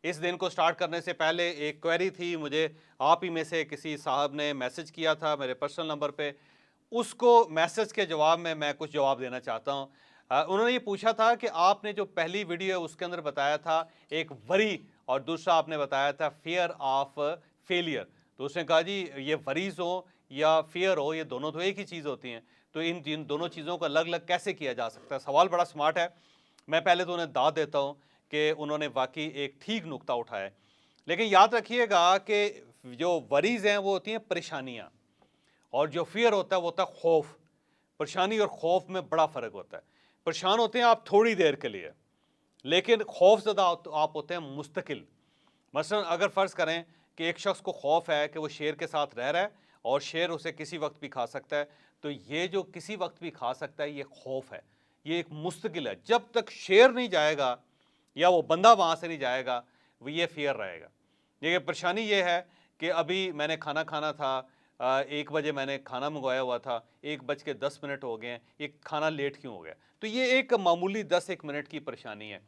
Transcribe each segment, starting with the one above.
इस दिन को स्टार्ट करने से पहले एक क्वेरी थी, मुझे आप ही में से किसी साहब ने मैसेज किया था मेरे पर्सनल नंबर पे। उसको मैसेज के जवाब में मैं कुछ जवाब देना चाहता हूँ। उन्होंने ये पूछा था कि आपने जो पहली वीडियो है उसके अंदर बताया था एक वरी, और दूसरा आपने बताया था फियर ऑफ फेलियर। तो उसने कहा जी ये वरीज हो या फियर हो, ये दोनों तो एक ही चीज़ होती हैं, तो इन दोनों चीज़ों को अलग अलग कैसे किया जा सकता है। सवाल बड़ा स्मार्ट है। मैं पहले तो उन्हें दाद देता हूँ कि उन्होंने वाकई एक ठीक नुक्ता उठाया है। लेकिन याद रखिएगा कि जो वरीज हैं वो होती हैं परेशानियाँ, और जो फियर होता है वो होता है खौफ। परेशानी और खौफ में बड़ा फ़र्क होता है। परेशान होते हैं आप थोड़ी देर के लिए, लेकिन खौफज़दा आप होते हैं मुस्तकिल। मसलन अगर फ़र्ज़ करें कि एक शख्स को खौफ है कि वो शेर के साथ रह रहा है और शेर उसे किसी वक्त भी खा सकता है, तो ये जो किसी वक्त भी खा सकता है ये खौफ है, ये एक मुस्तकिल है। जब तक शेर नहीं जाएगा या वो बंदा वहाँ से नहीं जाएगा, वो ये फियर रहेगा। देखिए परेशानी ये है कि अभी मैंने खाना खाना था, 1 बजे मैंने खाना मंगवाया हुआ था, 1:10 हो गए हैं, ये खाना लेट क्यों हो गया? तो ये एक मामूली 10-1 मिनट की परेशानी है।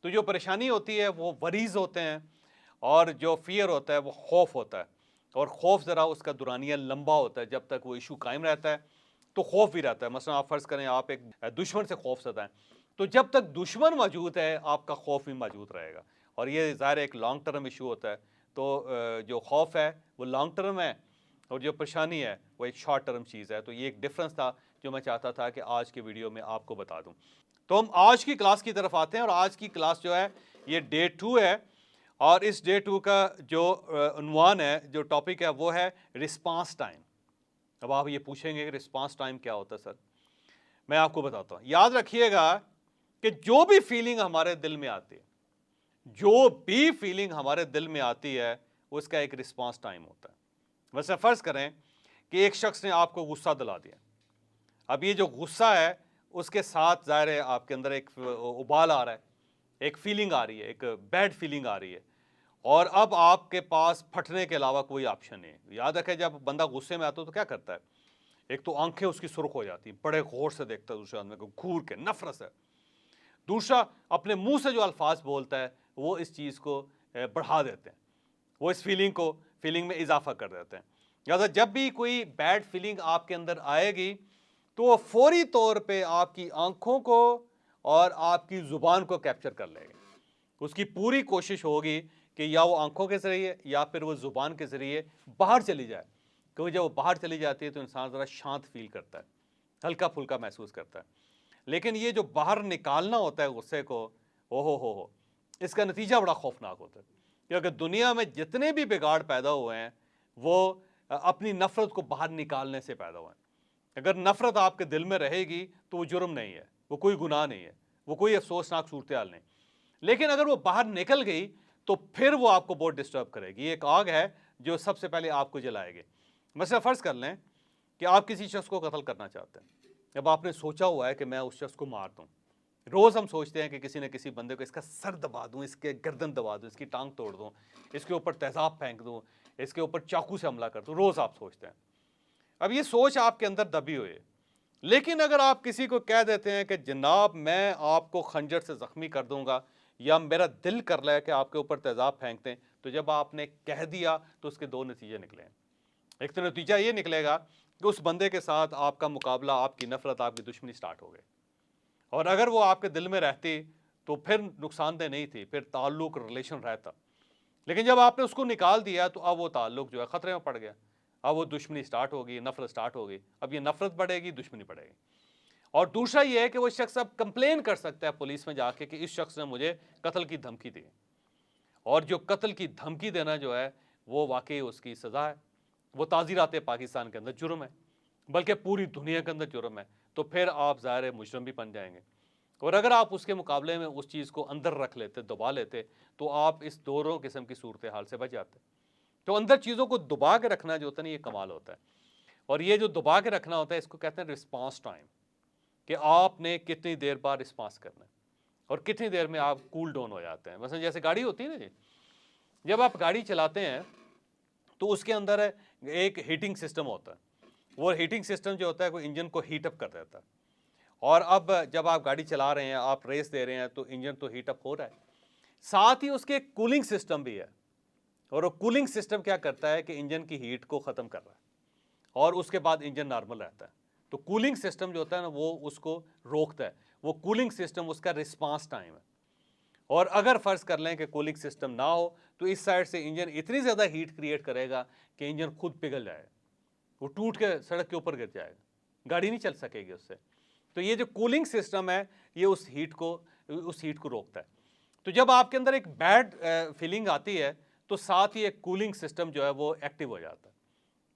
तो जो परेशानी होती है वो वरीज़ होते हैं, और जो फ़ियर होता है वो खौफ होता है, और खौफ ज़रा उसका दुरानिया लंबा होता है। जब तक वो इशू कायम रहता है तो खौफ भी रहता है। मसलन आप फ़र्ज़ करें आप एक दुश्मन से खौफ़ज़दा हैं, तो जब तक दुश्मन मौजूद है आपका खौफ भी मौजूद रहेगा, और ये ज़ाहिर एक लॉन्ग टर्म इशू होता है। तो जो खौफ है वो लॉन्ग टर्म है, और जो परेशानी है वो एक शॉर्ट टर्म चीज़ है। तो ये एक डिफरेंस था जो मैं चाहता था कि आज के वीडियो में आपको बता दूं। तो हम आज की क्लास की तरफ आते हैं, और आज की क्लास जो है ये डे 2 है, और इस डे 2 का जो उन्वान है, जो टॉपिक है वो है रिस्पांस टाइम। अब आप ये पूछेंगे कि रिस्पांस टाइम क्या होता है सर? मैं आपको बताता हूँ। याद रखिएगा कि जो भी फीलिंग हमारे दिल में आती है, जो भी फीलिंग हमारे दिल में आती है उसका एक रिस्पांस टाइम होता है। वैसे फ़र्ज़ करें कि एक शख्स ने आपको गुस्सा दिला दिया। अब ये जो गुस्सा है उसके साथ ज़ाहिर है आपके अंदर एक उबाल आ रहा है, एक फीलिंग आ रही है, एक बैड फीलिंग आ रही है, और अब आपके पास फटने के अलावा कोई ऑप्शन नहीं है। याद रखें जब बंदा गुस्से में आता है तो क्या करता है? एक तो आंखें उसकी सुर्ख हो जाती हैं, बड़े गौर से देखता है दूसरे आदमी को, घूर के, नफरत से। दूसरा, अपने मुंह से जो अल्फाज बोलता है वो इस चीज़ को बढ़ा देते हैं, वो इस फीलिंग में इजाफा कर देते हैं। लिहाजा जब भी कोई बैड फीलिंग आपके अंदर आएगी तो वो फौरी तौर पे आपकी आंखों को और आपकी ज़ुबान को कैप्चर कर लेगी। उसकी पूरी कोशिश होगी कि या वो आंखों के ज़रिए या फिर वो ज़ुबान के ज़रिए बाहर चली जाए, क्योंकि जब वो बाहर चली जाती है तो इंसान ज़रा शांत फील करता है, हल्का फुल्का महसूस करता है। लेकिन ये जो बाहर निकालना होता है गुस्से को, हो, इसका नतीजा बड़ा खौफनाक होता है, क्योंकि दुनिया में जितने भी बिगाड़ पैदा हुए हैं वो अपनी नफ़रत को बाहर निकालने से पैदा हुए हैं। अगर नफ़रत आपके दिल में रहेगी तो वो जुर्म नहीं है, वो कोई गुनाह नहीं है, वो कोई अफसोसनाक सूरत हाल नहीं। लेकिन अगर वो बाहर निकल गई तो फिर वो आपको बहुत डिस्टर्ब करेगी। एक आग है जो सबसे पहले आपको जलाएगी। मसला फ़र्ज़ कर लें कि आप किसी शख्स को कत्ल करना चाहते हैं। अब आपने सोचा हुआ है कि मैं उस शख्स को मार दूँ। रोज़ हम सोचते हैं कि किसी न किसी बंदे को इसका सर दबा दूँ, इसके गर्दन दबा दूँ, इसकी टांग तोड़ दूँ, इसके ऊपर तेज़ाब फेंक दूँ, इसके ऊपर चाकू से हमला कर दूँ। रोज़ आप सोचते हैं। अब ये सोच आपके अंदर दबी हुई है। लेकिन अगर आप किसी को कह देते हैं कि जनाब मैं आपको खंजर से ज़ख्मी कर दूंगा, या मेरा दिल कर रहा है कि आपके ऊपर तेज़ाब फेंक दें, तो जब आपने कह दिया तो उसके दो नतीजे निकले हैं। एक तो नतीजा ये निकलेगा कि उस बंदे के साथ आपका मुकाबला, आपकी नफ़रत, आपकी दुश्मनी स्टार्ट हो गई, और अगर वो आपके दिल में रहती तो फिर नुकसानदेह नहीं थी, फिर ताल्लुक, रिलेशन रहता। लेकिन जब आपने उसको निकाल दिया तो अब वो ताल्लुक जो है ख़तरे में पड़ गया। अब वो दुश्मनी स्टार्ट होगी, नफ़रत स्टार्ट होगी। अब ये नफ़रत बढ़ेगी, दुश्मनी बढ़ेगी। और दूसरा ये है कि वो शख्स अब कंप्लेन कर सकता है पुलिस में जाके कि इस शख्स ने मुझे कत्ल की धमकी दी, और जो कत्ल की धमकी देना जो है वो वाकई उसकी सज़ा है। वो ताज़ीरात पाकिस्तान के अंदर जुर्म है, बल्कि पूरी दुनिया के अंदर जुर्म है। तो फिर आप ज़ाहिर है मुजरम भी बन जाएंगे। और अगर आप उसके मुकाबले में उस चीज़ को अंदर रख लेते, दबा लेते, तो आप इस दोनों किस्म की सूरत हाल से बच जाते। तो अंदर चीज़ों को दबा के रखना जो होता है ना, ये कमाल होता है। और ये जो दबा के रखना होता है इसको कहते हैं रिस्पांस टाइम, कि आपने कितनी देर बाद रिस्पांस करना है और कितनी देर में आप कूल डाउन हो जाते हैं। मतलब जैसे गाड़ी होती है ना जी, जब आप गाड़ी चलाते हैं तो उसके अंदर एक हीटिंग सिस्टम होता है। वो हीटिंग सिस्टम जो होता है वो इंजन को हीट अप कर देता है, और अब जब आप गाड़ी चला रहे हैं, आप रेस दे रहे हैं, तो इंजन तो हीट अप हो रहा है। साथ ही उसके कूलिंग सिस्टम भी है, और वो कूलिंग सिस्टम क्या करता है कि इंजन की हीट को ख़त्म कर रहा है और उसके बाद इंजन नॉर्मल रहता है। तो कूलिंग सिस्टम जो होता है ना वो उसको रोकता है, वो कूलिंग सिस्टम उसका रिस्पांस टाइम है। और अगर फ़र्ज़ कर लें कि कूलिंग सिस्टम ना हो तो इस साइड से इंजन इतनी ज़्यादा हीट क्रिएट करेगा कि इंजन खुद पिघल जाएगा, वो टूट के सड़क के ऊपर गिर जाएगा, गाड़ी नहीं चल सकेगी उससे। तो ये जो कूलिंग सिस्टम है ये उस हीट को रोकता है। तो जब आपके अंदर एक बैड फीलिंग आती है तो साथ ही एक कूलिंग सिस्टम जो है वो एक्टिव हो जाता है,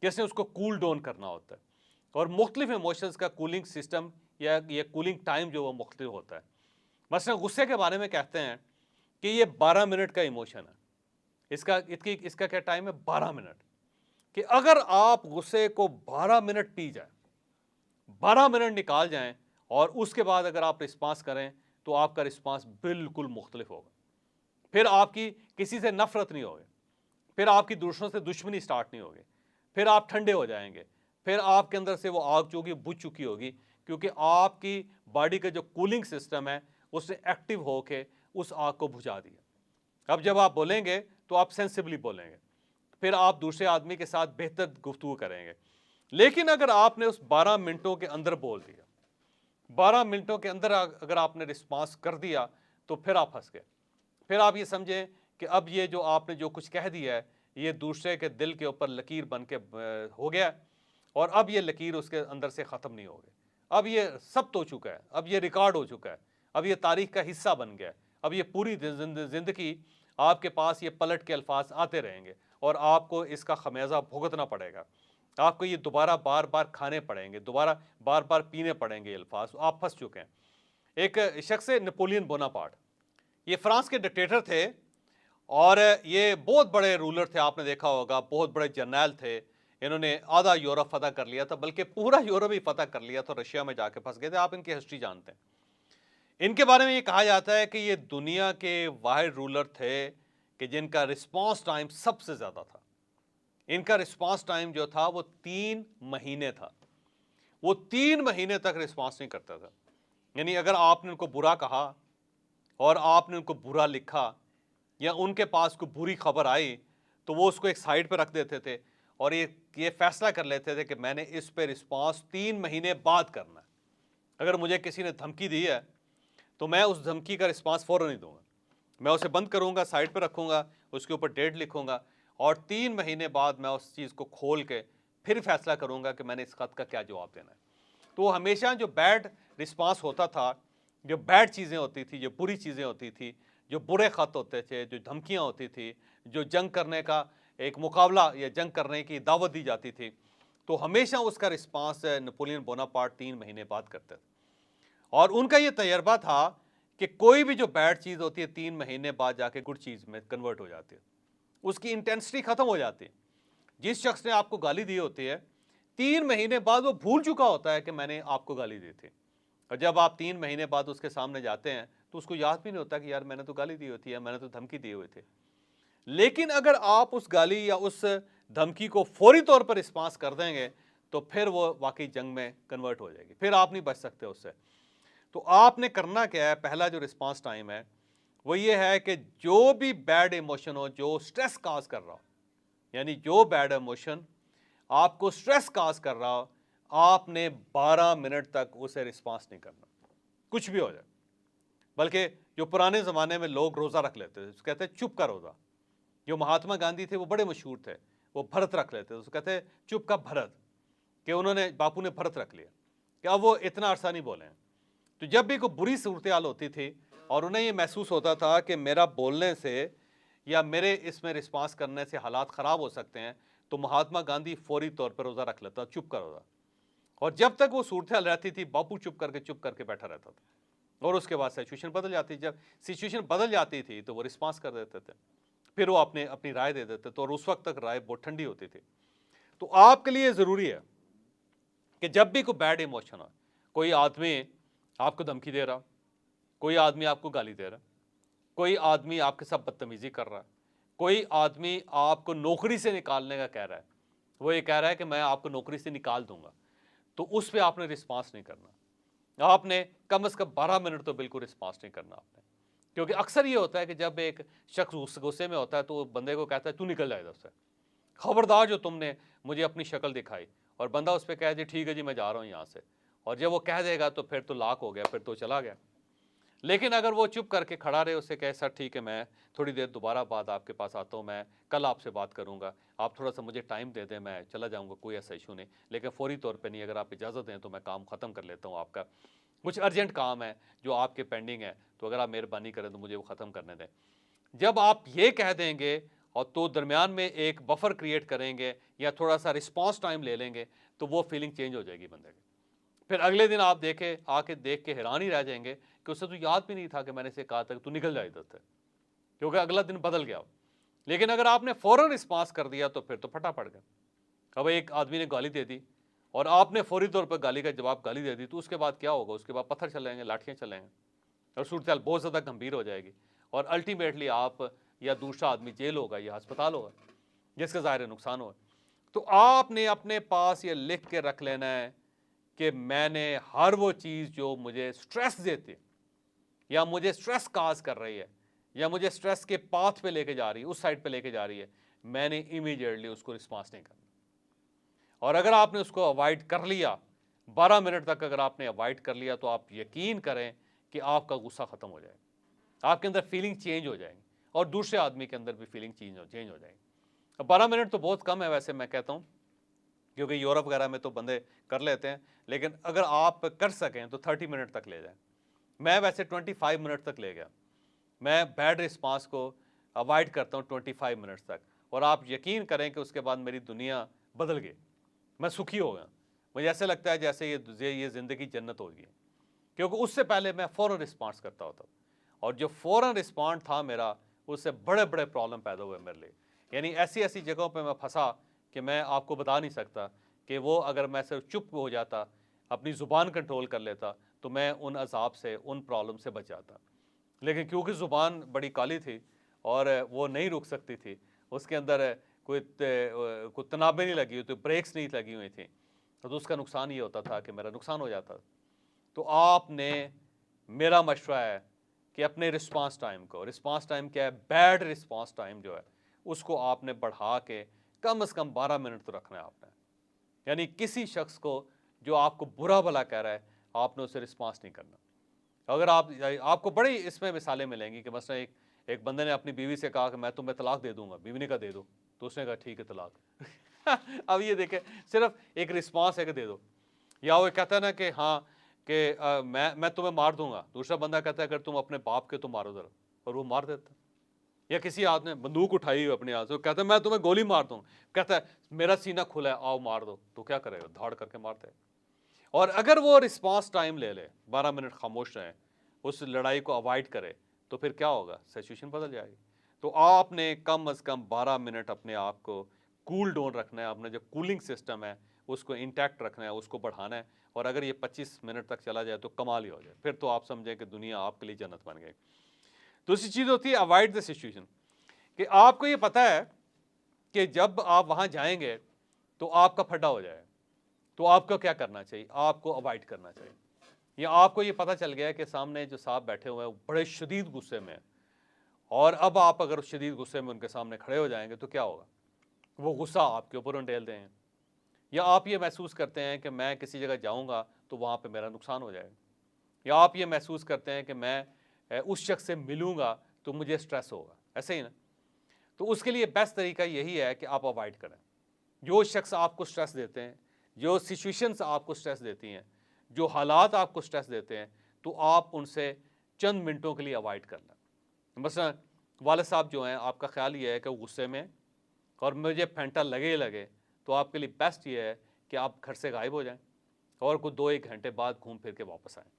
जैसे उसको कूल डाउन करना होता है। और मुख्तलिफ इमोशंस का कूलिंग सिस्टम या ये कूलिंग टाइम जो वो मुख्तलिफ होता है। मसलन गुस्से के बारे में कहते हैं कि ये 12 मिनट का इमोशन है, इसका क्या टाइम है, 12 मिनट। कि अगर आप गुस्से को 12 मिनट पी जाए, 12 मिनट निकाल जाएं और उसके बाद अगर आप रिस्पांस करें तो आपका रिस्पांस बिल्कुल मुख्तलिफ होगा। फिर आपकी किसी से नफरत नहीं होगी, फिर आपकी दूसरों से दुश्मनी स्टार्ट नहीं होगी, फिर आप ठंडे हो जाएंगे, फिर आपके अंदर से वो आग जो बुझ चुकी होगी, क्योंकि आपकी बॉडी का जो कूलिंग सिस्टम है उसने एक्टिव होके उस आग को बुझा दिया। अब जब आप बोलेंगे तो आप सेंसिबली बोलेंगे, फिर आप दूसरे आदमी के साथ बेहतर गुफ्तगू करेंगे। लेकिन अगर आपने उस 12 मिनटों के अंदर बोल दिया, 12 मिनटों के अंदर अगर आपने रिस्पांस कर दिया तो फिर आप फंस गए। फिर आप ये समझें कि अब ये जो आपने जो कुछ कह दिया है ये दूसरे के दिल के ऊपर लकीर बन के हो गया, और अब ये लकीर उसके अंदर से ख़त्म नहीं होगी। अब ये सब हो चुका है, अब ये रिकॉर्ड हो चुका है, अब ये तारीख का हिस्सा बन गया है। अब ये पूरी ज़िंदगी आपके पास ये पलट के अल्फाज आते रहेंगे और आपको इसका खमियाजा भुगतना पड़ेगा। आपको ये दोबारा बार बार खाने पड़ेंगे, दोबारा बार बार पीने पड़ेंगे ये अल्फाज। आप फंस चुके हैं। एक शख्स है नेपोलियन बोनापार्ट, ये फ्रांस के डिक्टेटर थे और ये बहुत बड़े रूलर थे, आपने देखा होगा, बहुत बड़े जर्नैल थे। इन्होंने आधा यूरोप फतह कर लिया था, बल्कि पूरा यूरोप ही फतह कर लिया, तो रशिया में जाके फंस गए थे। आप इनकी हिस्ट्री जानते हैं। इनके बारे में ये कहा जाता है कि ये दुनिया के वाहिद रूलर थे कि जिनका रिस्पांस टाइम सबसे ज़्यादा था। इनका रिस्पांस टाइम जो था वो 3 महीने था। वो 3 महीने तक रिस्पांस नहीं करता था। यानी अगर आपने उनको बुरा कहा और आपने उनको बुरा लिखा या उनके पास कोई बुरी खबर आई तो वो उसको एक साइड पर रख देते थे और ये फैसला कर लेते थे कि मैंने इस पे रिस्पांस 3 महीने बाद करना है। अगर मुझे किसी ने धमकी दी है तो मैं उस धमकी का रिस्पांस फ़ौरन नहीं दूंगा, मैं उसे बंद करूंगा, साइड पर रखूंगा, उसके ऊपर डेट लिखूंगा और 3 महीने बाद मैं उस चीज़ को खोल के फिर फैसला करूंगा कि मैंने इस खत का क्या जवाब देना है। तो हमेशा जो बैड रिस्पांस होता था, जो बैड चीज़ें होती थी, जो बुरी चीज़ें होती थी, जो बुरे ख़त होते थे, जो धमकियाँ होती थी, जो जंग करने का एक मुकाबला या जंग करने की दावत दी जाती थी, तो हमेशा उसका रिस्पांस नेपोलियन बोनापार्ट 3 महीने बाद करते थे। और उनका ये तजर्बा था कि कोई भी जो बैड चीज़ होती है 3 महीने बाद जाके गुड चीज़ में कन्वर्ट हो जाती है, उसकी इंटेंसिटी ख़त्म हो जाती है। जिस शख्स ने आपको गाली दी होती है 3 महीने बाद वो भूल चुका होता है कि मैंने आपको गाली दी थी, और जब आप 3 महीने बाद उसके सामने जाते हैं तो उसको याद भी नहीं होता कि यार मैंने तो गाली दी होती है, मैंने तो धमकी दी हुई थी। लेकिन अगर आप उस गाली या उस धमकी को फौरी तौर पर रिस्पांस कर देंगे तो फिर वो वाकई जंग में कन्वर्ट हो जाएगी, फिर आप नहीं बच सकते उससे। तो आपने करना क्या है, पहला जो रिस्पांस टाइम है वो ये है कि जो भी बैड इमोशन हो, जो स्ट्रेस काज कर रहा हो, यानी जो बैड इमोशन आपको स्ट्रेस काज कर रहा हो, आपने 12 मिनट तक उसे रिस्पांस नहीं करना, कुछ भी हो जाए। बल्कि जो पुराने ज़माने में लोग रोज़ा रख लेते थे, कहते हैं चुप का रोज़ा। जो महात्मा गांधी थे वो बड़े मशहूर थे, वो भरत रख लेते थे, उसको कहते हैं चुप का भरत, कि उन्होंने बापू ने भरत रख लिया कि अब वो इतना अरसा नहीं बोले। तो जब भी कोई बुरी सूरत हाल होती थी और उन्हें ये महसूस होता था कि मेरा बोलने से या मेरे इसमें रिस्पांस करने से हालात ख़राब हो सकते हैं, तो महात्मा गांधी फौरी तौर पर रोज़ा रख लेता, चुप का रोज़ा। और जब तक वो सूरत हाल रहती थी बापू चुप करके बैठा रहता था, और उसके बाद सिचुएशन बदल जाती, जब सिचुएशन बदल जाती थी तो वो रिस्पांस कर देते थे, फिर वो अपनी राय दे देते थे, और उस वक्त तक राय बहुत ठंडी होती थी। तो आपके लिए ज़रूरी है कि जब भी कोई बैड इमोशन हो, कोई आदमी आपको धमकी दे रहा, कोई आदमी आपको गाली दे रहा, कोई आदमी आपके साथ बदतमीजी कर रहा है, कोई आदमी आपको नौकरी से निकालने का कह रहा है, वो ये कह रहा है कि मैं आपको नौकरी से निकाल दूंगा, तो उस पर आपने रिस्पांस नहीं करना। आपने कम से कम 12 मिनट तो बिल्कुल रिस्पांस नहीं करना आपने, क्योंकि अक्सर ये होता है कि जब एक शख्स गुस्से में होता है तो वो बंदे को कहता है तू निकल जाए इधर से, खबरदार जो तुमने मुझे अपनी शक्ल दिखाई, और बंदा उस पर कह दे ठीक है जी मैं जा रहा हूँ यहाँ से, और जब वो कह देगा तो फिर तो लाक हो गया, फिर तो चला गया। लेकिन अगर वो चुप करके खड़ा रहे, उससे कहे सर ठीक है मैं थोड़ी देर दोबारा बाद आपके पास आता हूँ, मैं कल आपसे बात करूँगा, आप थोड़ा सा मुझे टाइम दे दें, मैं चला जाऊँगा, कोई ऐसा इशू नहीं, लेकिन फौरी तौर पे नहीं, अगर आप इजाज़त दें तो मैं काम ख़त्म कर लेता हूँ, आपका कुछ अर्जेंट काम है जो आपके पेंडिंग है, तो अगर आप मेहरबानी करें तो मुझे वो ख़त्म करने दें। जब आप ये कह देंगे और तो दरमियान में एक बफर क्रिएट करेंगे या थोड़ा सा रिस्पॉन्स टाइम ले लेंगे, तो वो फीलिंग चेंज हो जाएगी बंदे की। फिर अगले दिन आप देख के हैरान ही रह जाएंगे कि उसे तो याद भी नहीं था कि मैंने इसे कहा था कि तू निकल जाए इधर से, क्योंकि अगला दिन बदल गया। लेकिन अगर आपने फौरन रिस्पॉन्स कर दिया तो फिर तो फटा पड़ गया। अब एक आदमी ने गाली दे दी और आपने फौरी तौर पर गाली का जवाब गाली दे दी, तो उसके बाद क्या होगा? उसके बाद पत्थर चलेंगे, लाठियाँ चलेंगे और सूरत हाल बहुत ज़्यादा गंभीर हो जाएगी, और अल्टीमेटली आप या दूसरा आदमी जेल होगा या अस्पताल होगा, जिसका ज़ाहिर नुकसान होगा। तो आपने अपने पास ये लिख के रख लेना है कि मैंने हर वो चीज़ जो मुझे स्ट्रेस देती है या मुझे स्ट्रेस काज कर रही है या मुझे स्ट्रेस के पाथ पे लेके जा रही है, उस साइड पे लेके जा रही है, मैंने इमीडिएटली उसको रिस्पॉन्स नहीं करना। और अगर आपने उसको अवॉइड कर लिया, 12 मिनट तक अगर आपने अवॉइड कर लिया, तो आप यकीन करें कि आपका गुस्सा ख़त्म हो जाएगा, आपके अंदर फीलिंग चेंज हो जाएगी और दूसरे आदमी के अंदर भी फीलिंग चेंज हो जाएगी। अब 12 मिनट तो बहुत कम है वैसे मैं कहता हूँ, क्योंकि यूरोप वगैरह में तो बंदे कर लेते हैं, लेकिन अगर आप कर सकें तो 30 मिनट तक ले जाएं। मैं वैसे 25 मिनट तक ले गया। मैं बैड रिस्पांस को अवॉइड करता हूँ 25 मिनट्स तक, और आप यकीन करें कि उसके बाद मेरी दुनिया बदल गई, मैं सुखी हो गया। मुझे ऐसे लगता है जैसे ये ज़िंदगी जन्नत हो गई है, क्योंकि उससे पहले मैं फ़ौरन रिस्पॉन्स करता होता, और जो फ़ौरन रिस्पॉन्ड था मेरा, उससे बड़े बड़े प्रॉब्लम पैदा हुए मेरे लिए। यानी ऐसी ऐसी जगहों पे मैं फंसा कि मैं आपको बता नहीं सकता कि वो अगर मैं सिर्फ चुप हो जाता, अपनी ज़ुबान कंट्रोल कर लेता, तो मैं उन अजाब से, उन प्रॉब्लम से बच जाता। लेकिन क्योंकि ज़ुबान बड़ी काली थी और वो नहीं रुक सकती थी, उसके अंदर कोई तनाबें नहीं लगी हुई थी, ब्रेक्स नहीं लगी हुई थी, तो उसका नुकसान ये होता था कि मेरा नुकसान हो जाता। तो आपने, मेरा मशवरा है कि अपने रिस्पांस टाइम क्या है, बैड रिस्पांस टाइम जो है उसको आपने बढ़ा के कम से कम 12 मिनट तो रखना है आपने। यानी किसी शख्स को जो आपको बुरा भला कह रहा है, आपने उसे रिस्पांस नहीं करना। अगर आपको बड़ी इसमें मिसालें मिलेंगी कि मसलन एक बंदे ने अपनी बीवी से कहा कि मैं तुम्हें तलाक दे दूंगा, बीवी ने कहा दे दो, तो उसने कहा ठीक है तलाक। अब ये देखें, सिर्फ एक रिस्पांस है कि दे दो। या वो कहता है ना कि हाँ कि मैं तुम्हें मार दूंगा, दूसरा बंदा कहता है अगर तुम अपने बाप के तो मारो जरा, और वो मार देता। या किसी आदमी ने बंदूक उठाई हुई अपने हाथ से, कहता है मैं तुम्हें गोली मार दूंगा, कहता है मेरा सीना खुला है आओ मार दो, तो क्या करेगा? धाड़ करके मारते हैं। और अगर वो रिस्पांस टाइम ले ले, 12 मिनट खामोश रहे, उस लड़ाई को अवॉइड करे, तो फिर क्या होगा? सिचुएशन बदल जाएगी। तो आपने कम अज़ कम 12 मिनट अपने आप को कूल डाउन रखना है, अपना जो कूलिंग सिस्टम है उसको इंटैक्ट रखना है, उसको बढ़ाना है। और अगर ये 25 मिनट तक चला जाए तो कमाल ही हो जाए, फिर तो आप समझें कि दुनिया आपके लिए जन्नत बन गई। दूसरी चीज़ होती है अवॉइड द सिचुएशन, कि आपको ये पता है कि जब आप वहाँ जाएंगे तो आपका फड्डा हो जाएगा, तो आपको क्या करना चाहिए? आपको अवॉइड करना चाहिए। या आपको ये पता चल गया कि सामने जो साहब बैठे हुए हैं वो बड़े शदीद गुस्से में हैं, और अब आप अगर शदीद गुस्से में उनके सामने खड़े हो जाएंगे तो क्या होगा? वो गुस्सा आपके ऊपर उंडेल देंगे। या आप ये महसूस करते हैं कि मैं किसी जगह जाऊंगा तो वहाँ पे मेरा नुकसान हो जाएगा। या आप ये महसूस करते हैं कि मैं उस शख्स से मिलूंगा तो मुझे स्ट्रेस होगा, ऐसे ही ना? तो उसके लिए बेस्ट तरीका यही है कि आप अवॉइड करें। जो शख्स आपको स्ट्रेस देते हैं, जो सिचुएशंस आपको स्ट्रेस देती हैं, जो हालात आपको स्ट्रेस देते हैं, तो आप उनसे चंद मिनटों के लिए अवॉइड कर लें। मसलन वालिद साहब जो हैं, आपका ख्याल ये है कि वो गुस्से में और मुझे फेंटा लगे ही लगे, तो आपके लिए बेस्ट ये है कि आप घर से गायब हो जाएं और कुछ 2-1 घंटे बाद घूम फिर के वापस आएँ।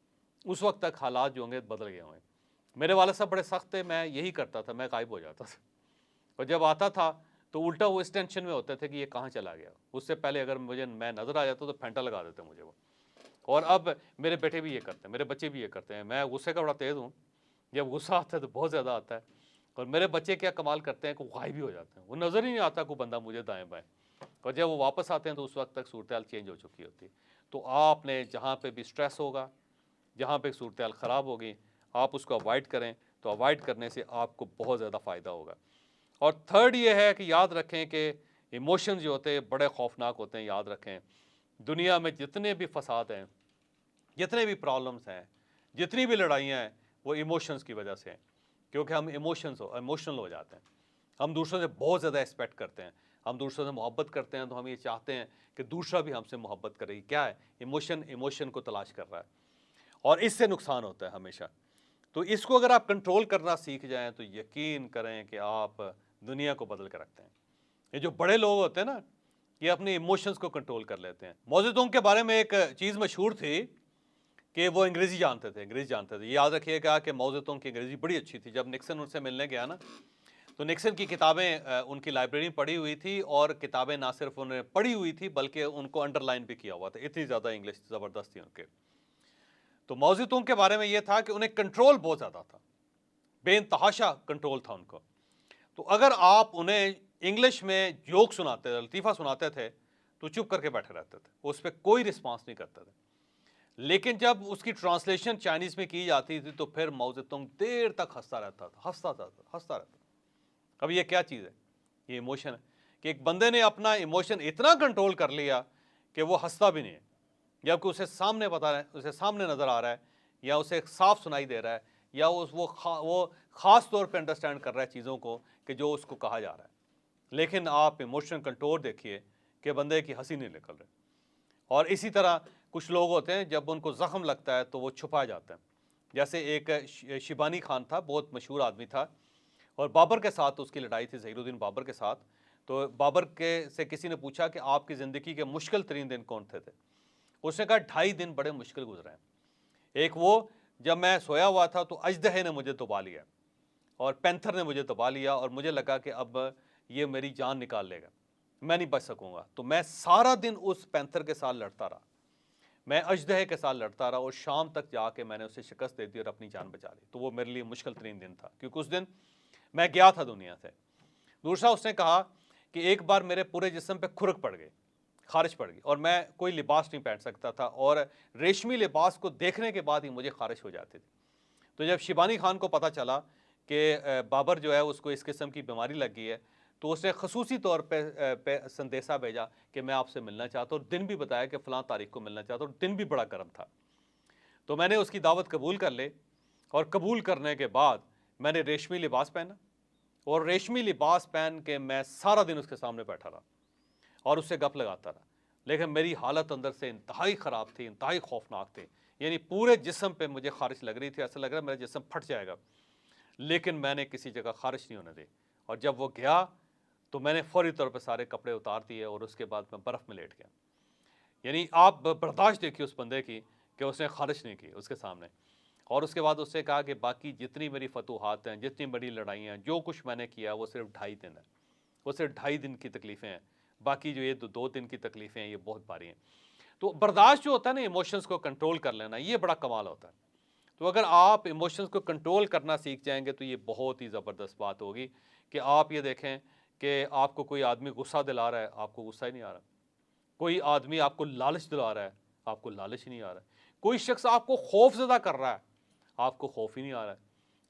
उस वक्त तक हालात जो होंगे बदल गए होंगे। मेरे वालिद साहब बड़े सख्त थे, मैं यही करता था, मैं गायब हो जाता था। और जब आता था तो उल्टा वो इस टेंशन में होते थे कि ये कहाँ चला गया। उससे पहले अगर मैं नज़र आ जाता तो फेंटा लगा देते मुझे वो। और अब मेरे बेटे भी ये करते हैं, मेरे बच्चे भी ये करते हैं। मैं गुस्से का बड़ा तेज़ हूँ, जब गुस्सा आता है तो बहुत ज़्यादा आता है। और मेरे बच्चे क्या कमाल करते हैं कि गायब भी हो जाते हैं, वो नज़र ही नहीं आता कोई बंदा मुझे दाएँ बाएँ। और जब वो वापस आते हैं तो उस वक्त तक सूरत हाल चेंज हो चुकी होती है। तो आपने जहाँ पे भी स्ट्रेस होगा, जहाँ पे सूरत हाल ख़राब होगी, आप उसको अवॉइड करें। तो अवॉइड करने से आपको बहुत ज़्यादा फ़ायदा होगा। और थर्ड ये है कि याद रखें कि इमोशंस जो होते हैं बड़े खौफनाक होते हैं। याद रखें, दुनिया में जितने भी फसाद हैं, जितने भी प्रॉब्लम्स हैं, जितनी भी लड़ाइयाँ हैं, वो इमोशंस की वजह से हैं, क्योंकि हम इमोशनल हो जाते हैं। हम दूसरों से बहुत ज़्यादा एक्सपेक्ट करते हैं, हम दूसरों से मोहब्बत करते हैं, तो हम ये चाहते हैं कि दूसरा भी हमसे मोहब्बत करे। क्या है? इमोशन को तलाश कर रहा है, और इससे नुकसान होता है हमेशा। तो इसको अगर आप कंट्रोल करना सीख जाएं तो यकीन करें कि आप दुनिया को बदल कर रखते हैं। ये जो बड़े लोग होते हैं ना, ये अपने इमोशंस को कंट्रोल कर लेते हैं। माओ ज़ेडुंग के बारे में एक चीज़ मशहूर थी कि वो अंग्रेज़ी जानते थे, ये याद रखिएगा कि माओ ज़ेडुंग की अंग्रेज़ी बड़ी अच्छी थी। जब निक्सन उनसे मिलने गया ना, तो निक्सन की किताबें उनकी लाइब्रेरी में पड़ी हुई थी, और किताबें ना सिर्फ उन्होंने पढ़ी हुई थी बल्कि उनको अंडरलाइन भी किया हुआ था, इतनी ज़्यादा इंग्लिश ज़बरदस्त थी उनके। तो माओ ज़ेडुंग के बारे में ये था कि उन्हें कंट्रोल बहुत ज़्यादा था, बेइंतहाशा कंट्रोल था उनको। तो अगर आप उन्हें इंग्लिश में जोक सुनाते थे, लतीफ़ा सुनाते थे, तो चुप करके बैठे रहते थे, उस पर कोई रिस्पॉन्स नहीं करते थे। लेकिन जब उसकी ट्रांसलेशन चाइनीज़ में की जाती थी तो फिर माओ ज़ेडुंग देर तक हंसता रहता था, हंसता रहता। अब ये क्या चीज़ है? ये इमोशन है कि एक बंदे ने अपना इमोशन इतना कंट्रोल कर लिया कि वो हंसता भी नहीं है, जबकि उसे सामने पता है, उसे सामने नज़र आ रहा है, या उसे साफ सुनाई दे रहा है, या वो ख़ास तौर पे अंडरस्टैंड कर रहा है चीज़ों को कि जो उसको कहा जा रहा है। लेकिन आप इमोशन कंट्रोल देखिए कि बंदे की हंसी नहीं निकल रही। और इसी तरह कुछ लोग होते हैं, जब उनको ज़ख्म लगता है तो वो छुपा जाते हैं। जैसे एक शिबानी खान था, बहुत मशहूर आदमी था, और बाबर के साथ उसकी लड़ाई थी, ज़हीरुद्दीन बाबर के साथ। तो बाबर के से किसी ने पूछा कि आपकी ज़िंदगी के मुश्किल तरीन दिन कौन थे? उसने कहा 2.5 दिन बड़े मुश्किल गुजरे हैं। एक वो, जब मैं सोया हुआ था तो अजदहे ने मुझे दबा लिया, और पैंथर ने मुझे दबा लिया, और मुझे लगा कि अब ये मेरी जान निकाल लेगा, मैं नहीं बच सकूंगा। तो मैं सारा दिन उस पैंथर के साथ लड़ता रहा, मैं अजदहे के साथ लड़ता रहा, और शाम तक जाके मैंने उसे शिकस्त दे दी और अपनी जान बचा ली। तो वो मेरे लिए मुश्किल तरीन दिन था, क्योंकि उस दिन मैं गया था दुनिया से। दूसरा, उसने कहा कि एक बार मेरे पूरे जिस्म पे खुरक पड़ गई, खारिश पड़ गई, और मैं कोई लिबास नहीं पहन सकता था, और रेशमी लिबास को देखने के बाद ही मुझे खारिश हो जाती थी। तो जब शिबानी खान को पता चला कि बाबर जो है उसको इस किस्म की बीमारी लग गई है, तो उसने खसूसी तौर पे संदेशा भेजा कि मैं आपसे मिलना चाहता हूँ, और दिन भी बताया कि फ़लाँ तारीख को मिलना चाहता हूँ। दिन भी बड़ा गर्म था। तो मैंने उसकी दावत कबूल कर ली, और कबूल करने के बाद मैंने रेशमी लिबास पहना, और रेशमी लिबास पहन के मैं सारा दिन उसके सामने बैठा रहा और उससे गप लगाता रहा। लेकिन मेरी हालत अंदर से इंतहाई ख़राब थी, इंतहाई खौफनाक थी। यानी पूरे जिस्म पे मुझे खारिश लग रही थी, ऐसा लग रहा मेरा जिस्म फट जाएगा। लेकिन मैंने किसी जगह खारिश नहीं होने दी, और जब वो गया तो मैंने फौरी तौर पर सारे कपड़े उतार दिए, और उसके बाद मैं बर्फ़ में लेट गया। यानी आप बर्दाश्त देखिए उस बंदे की कि उसने खारिश नहीं की उसके सामने। और उसके बाद उससे कहा कि बाकी जितनी मेरी फतूहात हैं, जितनी बड़ी लड़ाइयाँ हैं, जो कुछ मैंने किया वो सिर्फ 2.5 दिन है, वो सिर्फ 2.5 दिन की तकलीफ़ें हैं, बाकी जो ये 2 दिन की तकलीफ़ें हैं ये बहुत भारी हैं। तो बर्दाश्त जो होता है ना, इमोशंस को कंट्रोल कर लेना, ये बड़ा कमाल होता है। तो अगर आप इमोशंस को कंट्रोल करना सीख जाएंगे तो ये बहुत ही ज़बरदस्त बात होगी कि आप ये देखें कि आपको कोई आदमी गुस्सा दिला रहा है, आपको गुस्सा ही नहीं आ रहा। कोई आदमी आपको लालच दिला रहा है, आपको लालच ही नहीं आ रहा। कोई शख्स आपको खौफज़दा कर रहा है, आपको खौफ ही नहीं आ रहा है।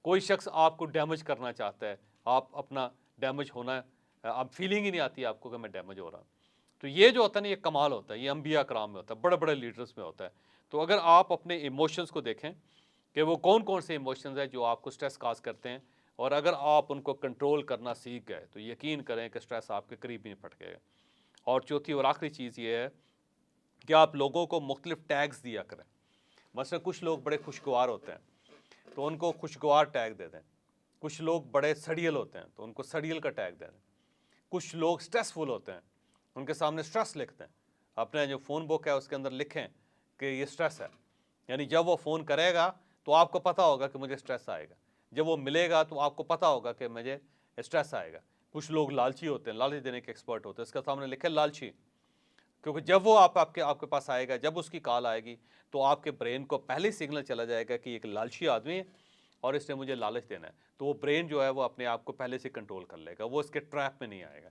कोई शख्स आपको डैमेज करना चाहता है, आप अपना डैमेज होना, आप फीलिंग ही नहीं आती आपको कि मैं डैमेज हो रहा हूँ। तो ये जो होता है ना, ये कमाल होता है, ये अंबिया कराम में होता है, बड़े बड़े लीडर्स में होता है। तो अगर आप अपने इमोशंस को देखें कि वो कौन कौन से इमोशंस हैं जो आपको स्ट्रेस काज करते हैं, और अगर आप उनको कंट्रोल करना सीख गए तो यकीन करें कि स्ट्रेस आपके करीब ही नहीं फटकेगा। और चौथी और आखिरी चीज़ ये है कि आप लोगों को मुख्तलिफ टैग्स दिया करें। मसलन कुछ लोग बड़े खुशगवार होते हैं तो उनको खुशगवार टैग दे दें। कुछ लोग बड़े सड़ियल होते हैं तो उनको सड़ियल का टैग दे दें। कुछ लोग स्ट्रेसफुल होते हैं, उनके सामने स्ट्रेस लिखते हैं। अपने जो फ़ोन बुक है उसके अंदर लिखें कि ये स्ट्रेस है, यानी जब वो फ़ोन करेगा तो आपको पता होगा कि मुझे स्ट्रेस आएगा, जब वो मिलेगा तो आपको पता होगा कि मुझे स्ट्रेस आएगा। कुछ लोग लालची होते हैं, लालच देने के एक्सपर्ट होते हैं, इसका सामने लिखे लालची, क्योंकि जब वो आपके पास आएगा, जब उसकी कॉल आएगी तो आपके ब्रेन को पहले सिग्नल चला जाएगा कि एक लालची आदमी है और इसने मुझे लालच देना है। तो वो ब्रेन जो है वो अपने आप को पहले से कंट्रोल कर लेगा, वो इसके ट्रैप में नहीं आएगा।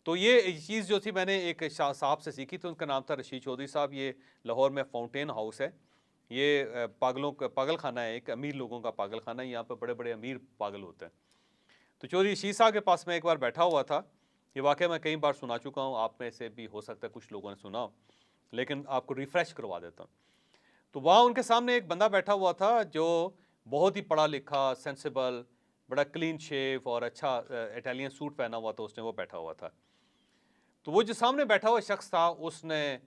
तो ये चीज़ जो थी मैंने एक शाह साहब से सीखी थी, उनका नाम था रशीद चौधरी साहब। ये लाहौर में फाउंटेन हाउस है, ये पागलों का पागल खाना है, एक अमीर लोगों का पागल खाना है। यहाँ पे बड़े बड़े अमीर पागल होते हैं। तो चौधरी शीर साहब के पास मैं एक बार बैठा हुआ था। ये वाक़या मैं कई बार सुना चुका हूँ, आप में से भी हो सकता है कुछ लोगों ने सुना हो, लेकिन आपको रिफ्रेश करवा देता हूँ। तो वहाँ उनके सामने एक बंदा बैठा हुआ था जो बहुत ही पढ़ा लिखा, सेंसिबल, बड़ा क्लीन शेव और अच्छा इटालियन सूट पहना हुआ था उसने, वो बैठा हुआ था। तो वो जो सामने बैठा हुआ शख्स था, उसने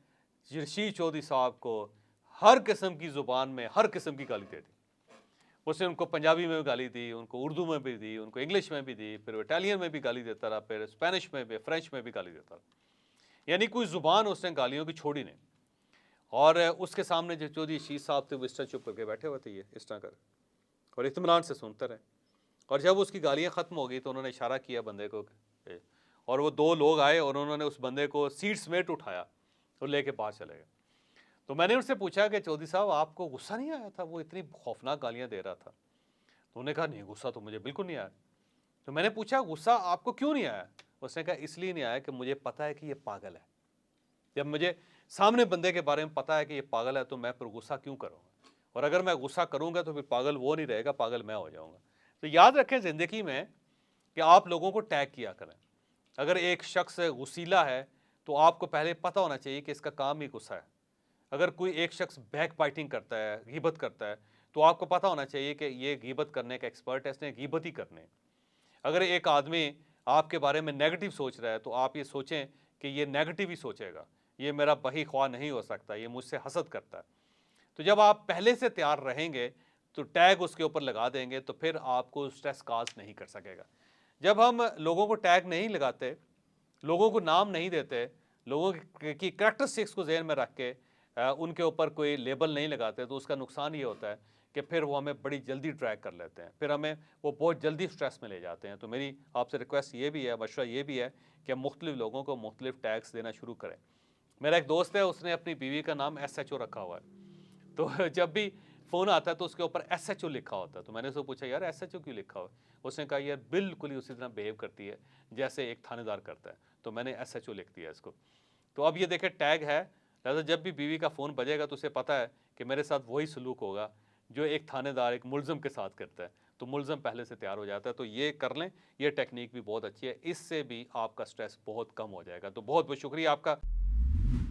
रशीद चौधरी साहब को हर किस्म की ज़ुबान में हर किस्म की गाली दे दी। उसने उनको पंजाबी में भी गाली दी, उनको उर्दू में भी दी, उनको इंग्लिश में भी दी, फिर इटालियन में भी गाली देता रहा, फिर स्पेनिश में भी, फ्रेंच में भी गाली देता रहा। यानी कोई ज़ुबान उसने गालियों की छोड़ी नहीं। और उसके सामने जो चौधरी शीर साहब थे वो इस तरह चुप करके बैठे हुए थे, ये इस तरह कर, और इत्मीनान से सुनते रहे। और जब उसकी गालियाँ ख़त्म हो गई तो उन्होंने इशारा किया बंदे को, और वो दो लोग आए और उन्होंने उस बंदे को सीट समेत उठाया और लेके बाहर चले गए। तो मैंने उनसे पूछा कि चौधरी साहब आपको गुस्सा नहीं आया था, वो इतनी खौफनाक गालियाँ दे रहा था? तो उन्होंने कहा नहीं, गुस्सा तो मुझे बिल्कुल नहीं आया। तो मैंने पूछा गुस्सा आपको क्यों नहीं आया? उसने कहा इसलिए नहीं आया कि मुझे पता है कि ये पागल है। जब मुझे सामने बंदे के बारे में पता है कि ये पागल है तो मैं पर गुस्सा क्यों करूँगा? और अगर मैं गुस्सा करूँगा तो फिर पागल वो नहीं रहेगा, पागल मैं हो जाऊँगा। तो याद रखें ज़िंदगी में कि आप लोगों को टैग किया करें। अगर एक शख्स गुस्सीला है तो आपको पहले पता होना चाहिए कि इसका काम ही गुस्सा है। अगर कोई एक शख्स बैक बाइटिंग करता है, गीबत करता है, तो आपको पता होना चाहिए कि ये गीबत करने का एक्सपर्ट है, इसने गीबत ही करनी है। अगर एक आदमी आपके बारे में नेगेटिव सोच रहा है तो आप ये सोचें कि ये नेगेटिव ही सोचेगा, ये मेरा बही ख्वाह नहीं हो सकता, ये मुझसे हसद करता है। तो जब आप पहले से तैयार रहेंगे तो टैग उसके ऊपर लगा देंगे तो फिर आपको स्ट्रेस काज नहीं कर सकेगा। जब हम लोगों को टैग नहीं लगाते, लोगों को नाम नहीं देते, लोगों की कैरेक्टरिस्टिक्स को ज़हन में रख के उनके ऊपर कोई लेबल नहीं लगाते, तो उसका नुकसान ये होता है कि फिर वो हमें बड़ी जल्दी ट्रैक कर लेते हैं, फिर हमें वो बहुत जल्दी स्ट्रेस में ले जाते हैं। तो मेरी आपसे रिक्वेस्ट ये भी है, मशवरा ये भी है कि हम मुख्तलिफ लोगों को मुख्तलिफ टैग्स देना शुरू करें। मेरा एक दोस्त है, उसने अपनी बीवी का नाम SHO रखा हुआ है। तो जब भी फ़ोन आता है तो उसके ऊपर SHO लिखा होता है। तो मैंने उसको पूछा यार SHO क्यों लिखा हुआ है? उसने कहा यार बिल्कुल ही उसी तरह बिहेव करती है जैसे एक थानेदार करता है, तो मैंने SHO लिख दिया इसको। तो अब ये देखें टैग है, लिहाजा जब भी बीवी का फ़ोन बजेगा तो उसे पता है कि मेरे साथ वही सलूक होगा जो एक थानेदार एक मुलज़म के साथ करता है, तो मुलज़म पहले से तैयार हो जाता है। तो ये कर लें, ये टेक्निक भी बहुत अच्छी है, इससे भी आपका स्ट्रेस बहुत कम हो जाएगा। तो बहुत बहुत शुक्रिया आपका।